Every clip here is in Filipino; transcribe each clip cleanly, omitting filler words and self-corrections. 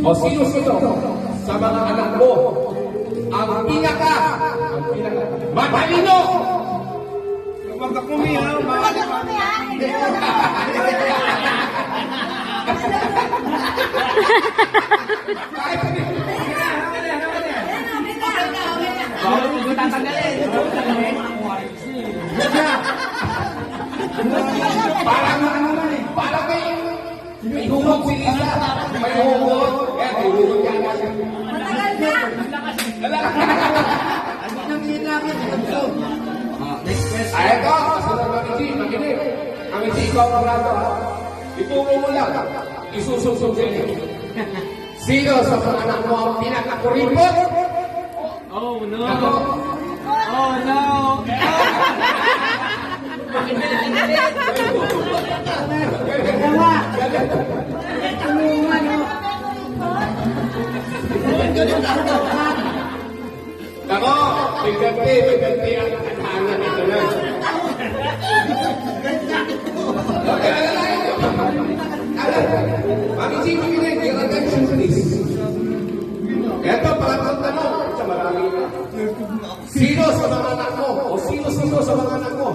O sino-sino sa mga anak mo ang pinaka matalino? Huwag ka kumiyaw, Huwag ako kaya. bawal mo tatanggalin. Parang may humog si Lisa. May humog. Eh, may humog yan. Matagal na. Ano nang ginagin? Next question. Ay, ito. Kasunod makinig. Ang hindi ikaw ang rato. Ituro mo lang. Isusubsub sila. Sino sa mga anak mo ang pinakakuripot? Oh no! Ako. Oh no! Ako, biganti ang katahanan ito na. Okay, Mami G, makinig. Your attention, please. Ito, pangatlong tanong. Sa marami. Sino sa mga anak mo? O sino sa mga anak mo?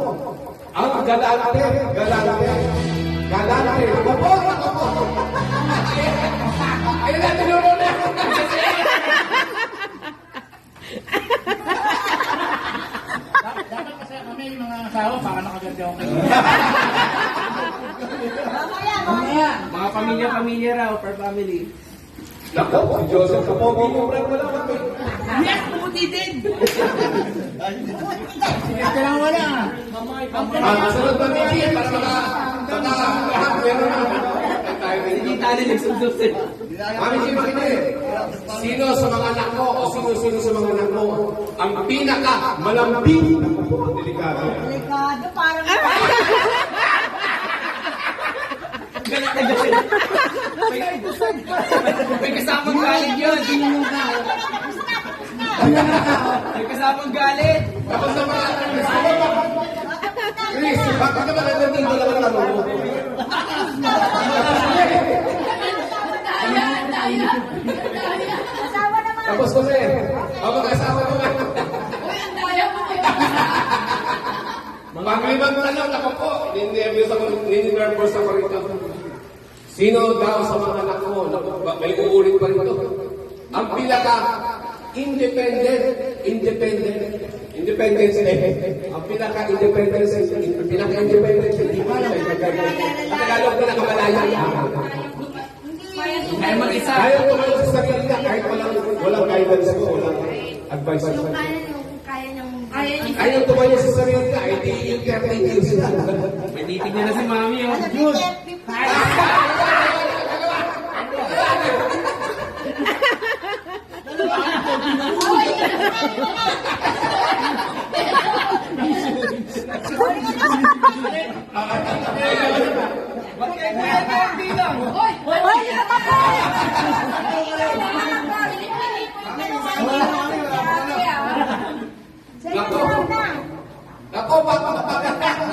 Ang galante. Opo. Ayun na, tinuro na. Dapat kasi kami yung mga asawa para nakaganda ako. Mamaya. Mga pamilya raw, per family. Nako, si Joseph, kapogi mo, Brad, wala kami. Yes, pumuti din! Sige, kailangan wala. Masunod pa, Miki, para lahat meron na. Hindi tali nagsubsub sila. Mami G, makinig. Sino sa mga anak mo o sino sa mga anak mo ang pinaka malambing? Delikado. Delikado, parang... May kasamang galit yun. May kasamang galit. Tapos na mga Chris, bakit ka ba nandang dalawa na mo? Asawa naman. Tapos ko sir, mag-asawa mo nga. Panglimang tanong ako po, nini-nervous ako rito. Sino daw sa mga anak mo, may uulit pa rito, ang pinaka independence ang pinaka-independence, hindi pa lang, ang Tagalog na nakamalaya. Kaya mag-isa. Ayaw ko lang sa sarili na, kahit walang guidance ko, walang advice ko. Ayaw tumayo sa sarili na, ay di yung caretaker sila. May titignan na si Mami. Oh. Ano Yun. Ba't kayo hindi lang? Ako,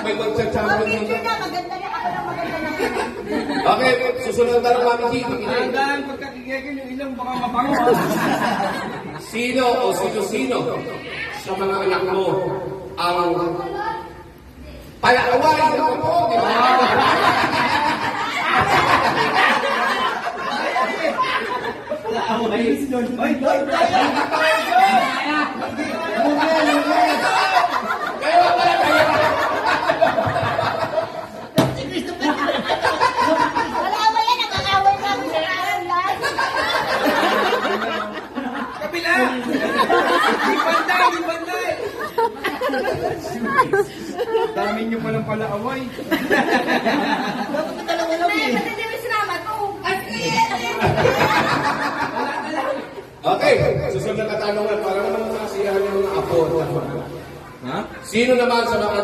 may mag-champion Picture na, maganda na ako na maganda na. Okay, susunod na tanong, Mami G. Tandaan, pagkakigigil yung ilang baka mabango. Sino o sino sa mga anak mo ang palakaway na po? Wala ba yan? Nakakaway kami sa karanlan. Kapila! Di bantay! Dami nyo palang pala away. Okay, susunod na katanungan para naman makasiyahan yung mga apo. Ha? Sino naman sa mga